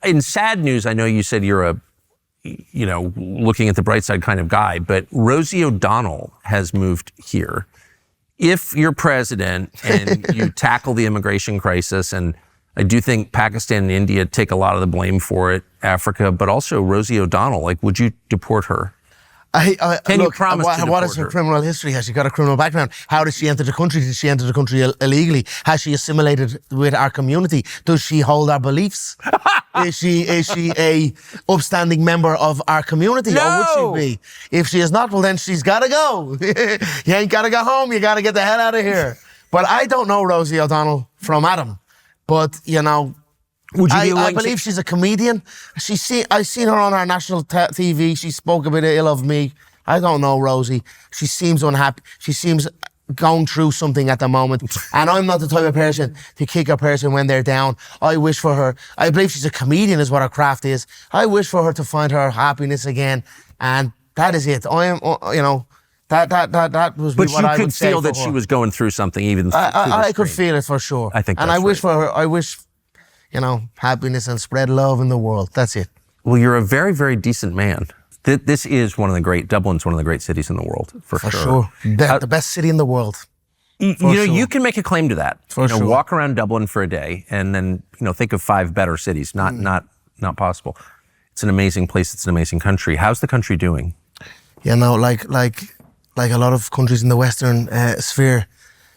in sad news, I know you said you're a, looking at the bright side kind of guy, but Rosie O'Donnell has moved here. If you're president and you tackle the immigration crisis, and I do think Pakistan and India take a lot of the blame for it, Africa, but also Rosie O'Donnell, would you deport her? Can you promise to deport what is her criminal history? Has she got a criminal background? How did she enter the country? Did she enter the country illegally? Has she assimilated with our community? Does she hold our beliefs? Is she a upstanding member of our community? No! Or would she be? If she is not, well then she's got to go. You ain't got to go home. You got to get the hell out of here. But I don't know Rosie O'Donnell from Adam. But, would you be I believe she's a comedian. I've seen her on our national TV. She spoke a bit ill of me. I don't know Rosie. She seems unhappy. She seems going through something at the moment. And I'm not the type of person to kick a person when they're down. I wish for her. I believe she's a comedian is what her craft is. I wish for her to find her happiness again. And that is it. I am, that was but what I would say. But you could feel that she was going through something even I could feel it for sure. I think that's And I wish right. for her, I wish, happiness and spread love in the world. That's it. Well, you're a very, very decent man. This is Dublin's one of the great cities in the world, for sure. The best city in the world. You can make a claim to that. For sure. Walk around Dublin for a day and then, think of 5 better cities. Not possible. It's an amazing place. It's an amazing country. How's the country doing? Like a lot of countries in the Western sphere,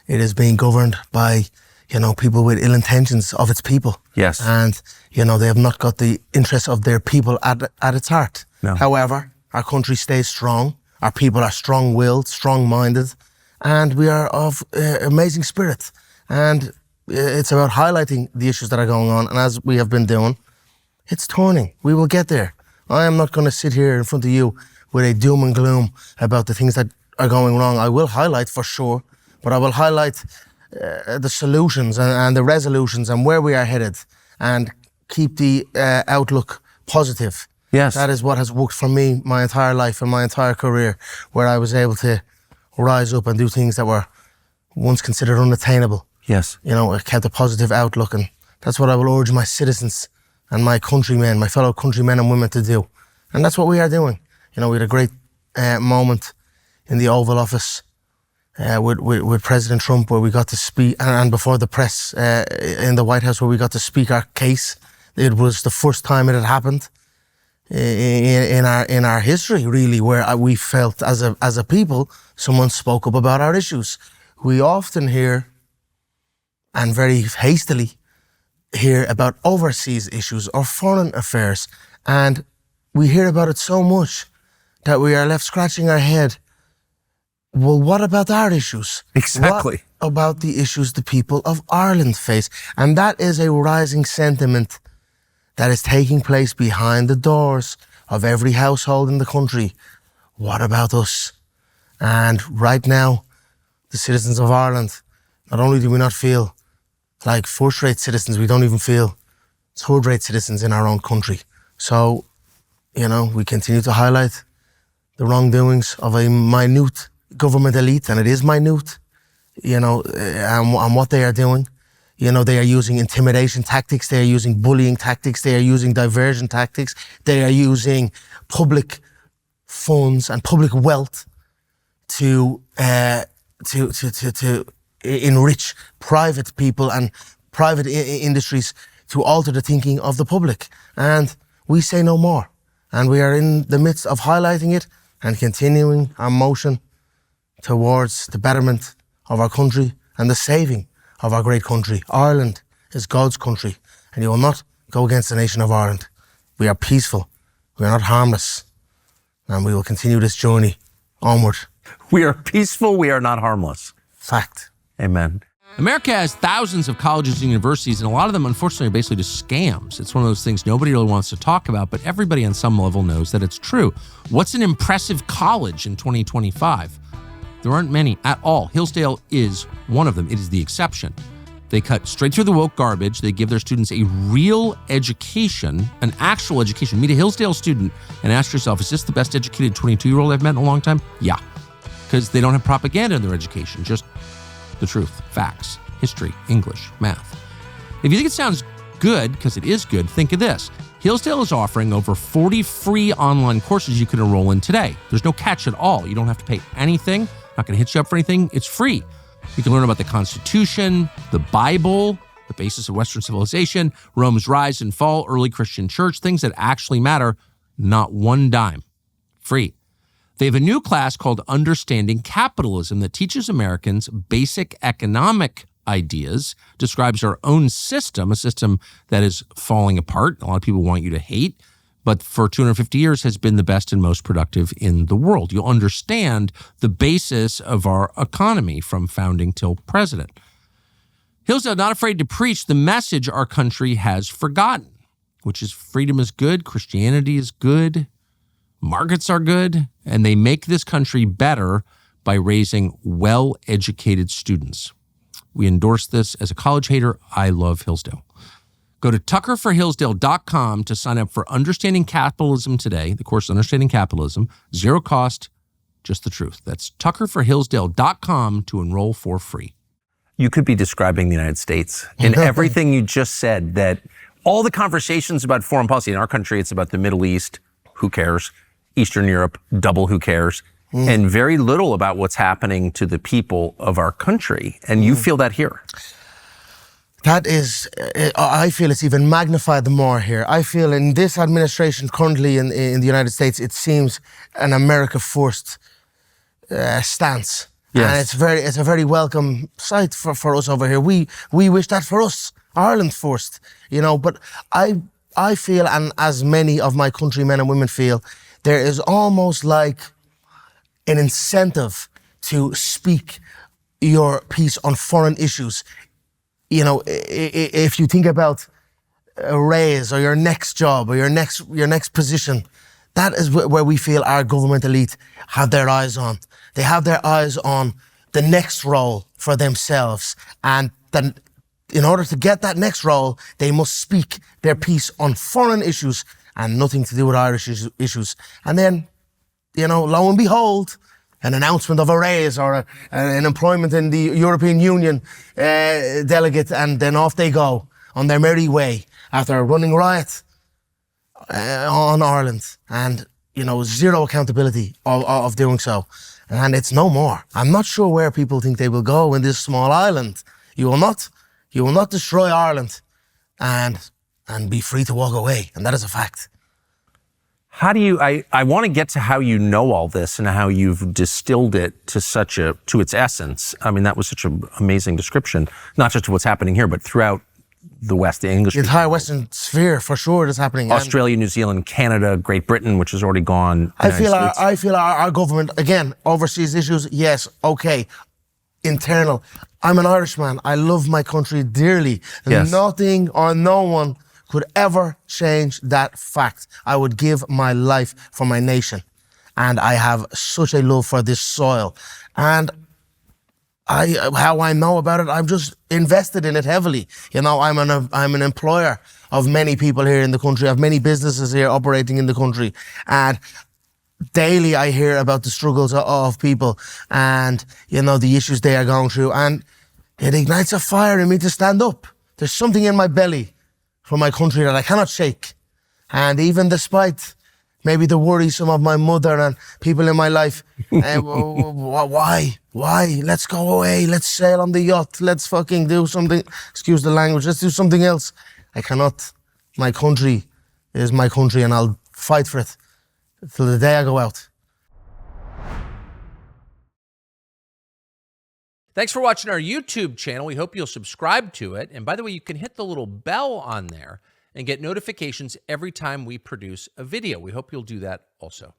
it is being governed by, people with ill intentions of its people. Yes. And, they have not got the interests of their people at its heart. No. However, our country stays strong. Our people are strong-willed, strong-minded, and we are of amazing spirit. And it's about highlighting the issues that are going on. And as we have been doing, it's turning. We will get there. I am not going to sit here in front of you with a doom and gloom about the things that are going wrong. I will highlight for sure, but I will highlight the solutions and the resolutions and where we are headed, and keep the outlook positive. Yes. That is what has worked for me my entire life and my entire career, where I was able to rise up and do things that were once considered unattainable. Yes. I kept a positive outlook, and that's what I will urge my citizens and my countrymen, my fellow countrymen and women to do. And that's what we are doing. We had a great moment in the Oval Office with President Trump, where we got to speak, and before the press in the White House, where we got to speak our case. It was the first time it had happened in our history, really, where we felt as a people, someone spoke up about our issues. We often hear, and very hastily hear, about overseas issues or foreign affairs, and we hear about it so much that we are left scratching our head. Well, what about our issues? Exactly. What about the issues the people of Ireland face? And that is a rising sentiment that is taking place behind the doors of every household in the country. What about us? And right now, the citizens of Ireland, not only do we not feel like first-rate citizens, we don't even feel third-rate citizens in our own country. So, we continue to highlight the wrongdoings of a minute government elite, and it is minute, and what they are doing. They are using intimidation tactics, they are using bullying tactics, they are using diversion tactics, they are using public funds and public wealth to enrich private people and private industries to alter the thinking of the public. And we say no more. And we are in the midst of highlighting it and continuing our motion towards the betterment of our country and the saving of our great country. Ireland is God's country, and you will not go against the nation of Ireland. We are peaceful, we are not harmless, and we will continue this journey onward. We are peaceful, we are not harmless. Fact. Amen. America has thousands of colleges and universities, and a lot of them, unfortunately, are basically just scams. It's one of those things nobody really wants to talk about, but everybody on some level knows that it's true. What's an impressive college in 2025? There aren't many at all. Hillsdale is one of them. It is the exception. They cut straight through the woke garbage. They give their students a real education, an actual education. Meet a Hillsdale student and ask yourself, is this the best educated 22-year-old I've met in a long time? Yeah, because they don't have propaganda in their education, just the truth, facts, history, English, math. If you think it sounds good, because it is good, think of this. Hillsdale is offering over 40 free online courses you can enroll in today. There's no catch at all. You don't have to pay anything. Not going to hit you up for anything. It's free. You can learn about the Constitution, the Bible, the basis of Western civilization, Rome's rise and fall, early Christian church, things that actually matter, not one dime. Free. They have a new class called Understanding Capitalism that teaches Americans basic economic ideas, describes our own system, a system that is falling apart. A lot of people want you to hate, but for 250 years has been the best and most productive in the world. You'll understand the basis of our economy from founding till president. Hillsdale not afraid to preach the message our country has forgotten, which is freedom is good, Christianity is good, markets are good, and they make this country better by raising well-educated students. We endorse this. As a college hater, I love Hillsdale. Go to tuckerforhillsdale.com to sign up for Understanding Capitalism today, the course Understanding Capitalism, zero cost, just the truth. That's tuckerforhillsdale.com to enroll for free. You could be describing the United States in everything you just said, that all the conversations about foreign policy in our country, it's about the Middle East, who cares? Eastern Europe, double who cares? And very little about what's happening to the people of our country. And you feel that here. That is, I feel it's even magnified more here. I feel in this administration currently in the United States, it seems an America first stance. Yes. And it's a very welcome sight for us over here. We wish that for us, Ireland first, you know, but I feel, and as many of my countrymen and women feel, there is almost like an incentive to speak your piece on foreign issues. You know, if you think about a raise or your next job or your next position, that is where we feel our government elite have their eyes on. They have their eyes on the next role for themselves. And then in order to get that next role, they must speak their piece on foreign issues and nothing to do with Irish issues. And then, you know, lo and behold, an announcement of a raise or an employment in the European Union delegate, and then off they go on their merry way after running riot on Ireland, and, you know, zero accountability of doing so. And it's no more. I'm not sure where people think they will go in this small island. You will not destroy Ireland and be free to walk away. And that is a fact. How do you, I want to get to how you know all this and how you've distilled it to its essence. I mean, that was such an amazing description, not just of what's happening here, but throughout the West, the English. The entire Western sphere, for sure, is happening. Australia, New Zealand, Canada, Great Britain, which has already gone. I feel our government, again, overseas issues, yes, okay. Internal. I'm an Irishman. I love my country dearly. Yes. Nothing or no one could ever change that fact. I would give my life for my nation. And I have such a love for this soil. And how I know about it, I'm just invested in it heavily. You know, I'm an employer of many people here in the country. I have many businesses here operating in the country. And daily I hear about the struggles of people and, you know, the issues they are going through. And it ignites a fire in me to stand up. There's something in my belly for my country that I cannot shake. And even despite maybe the worrisome of my mother and people in my life, why? Let's go away. Let's sail on the yacht. Let's fucking do something. Excuse the language. Let's do something else. I cannot. My country is my country, and I'll fight for it till the day I go out. Thanks for watching our YouTube channel. We hope you'll subscribe to it. And by the way, you can hit the little bell on there and get notifications every time we produce a video. We hope you'll do that also.